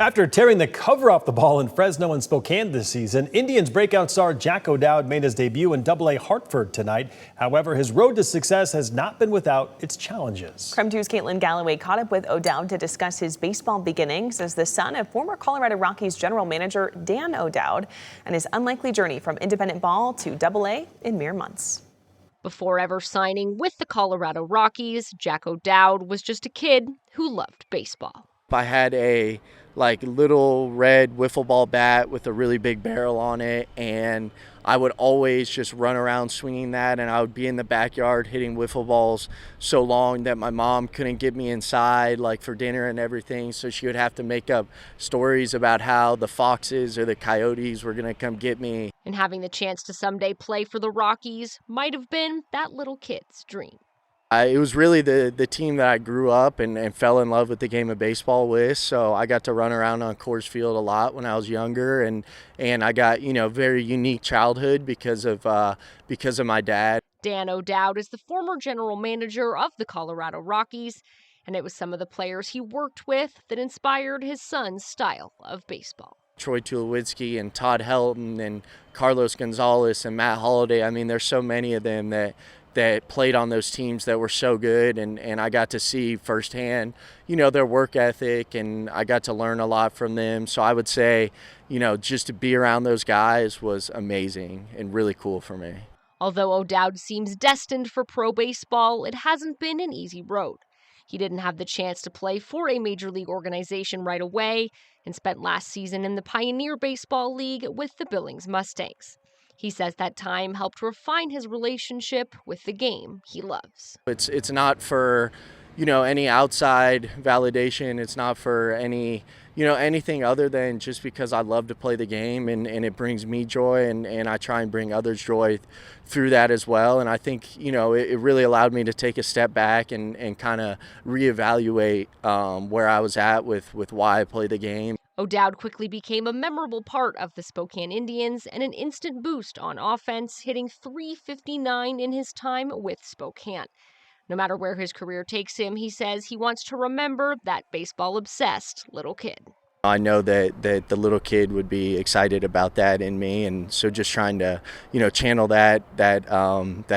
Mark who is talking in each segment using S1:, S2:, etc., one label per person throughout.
S1: After tearing the cover off the ball in Fresno and Spokane this season, Indians breakout star Jack O'Dowd made his debut in AA Hartford tonight. However, his road to success has not been without its challenges.
S2: KREM 2's Caitlin Galloway caught up with O'Dowd to discuss his baseball beginnings as the son of former Colorado Rockies general manager Dan O'Dowd and his unlikely journey from independent ball to AA in mere months.
S3: Before ever signing with the Colorado Rockies, Jack O'Dowd was just a kid who loved baseball.
S4: I had a little red wiffle ball bat with a really big barrel on it, and I would always just run around swinging that, and I would be in the backyard hitting wiffle balls so long that my mom couldn't get me inside for dinner and everything, so she would have to make up stories about how the foxes or the coyotes were going to come get me.
S3: And having the chance to someday play for the Rockies might have been that little kid's dream.
S4: It was really the team that I grew up and fell in love with the game of baseball with. So I got to run around on Coors Field a lot when I was younger, and I got very unique childhood because of my dad.
S3: Dan O'Dowd is the former general manager of the Colorado Rockies, and it was some of the players he worked with that inspired his son's style of baseball.
S4: Troy Tulowitzki and Todd Helton and Carlos Gonzalez and Matt Holliday. I mean, there's so many of them that played on those teams that were so good, and I got to see firsthand, their work ethic, and I got to learn a lot from them. So I would say, just to be around those guys was amazing and really cool for me.
S3: Although O'Dowd seems destined for pro baseball, it hasn't been an easy road. He didn't have the chance to play for a major league organization right away and spent last season in the Pioneer Baseball League with the Billings Mustangs. He says that time helped refine his relationship with the game he loves.
S4: It's not for, any outside validation. It's not for any, anything other than just because I love to play the game and it brings me joy, and I try and bring others joy through that as well. And I think, it really allowed me to take a step back and kind of reevaluate where I was at with why I play the game.
S3: O'Dowd quickly became a memorable part of the Spokane Indians and an instant boost on offense, hitting .359 in his time with Spokane. No matter where his career takes him, he says he wants to remember that baseball-obsessed little kid.
S4: I know that the little kid would be excited about that in me, and so just trying to, channel that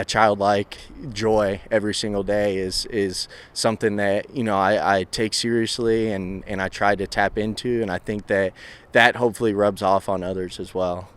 S4: childlike joy every single day is something that I take seriously and I try to tap into, and I think that hopefully rubs off on others as well.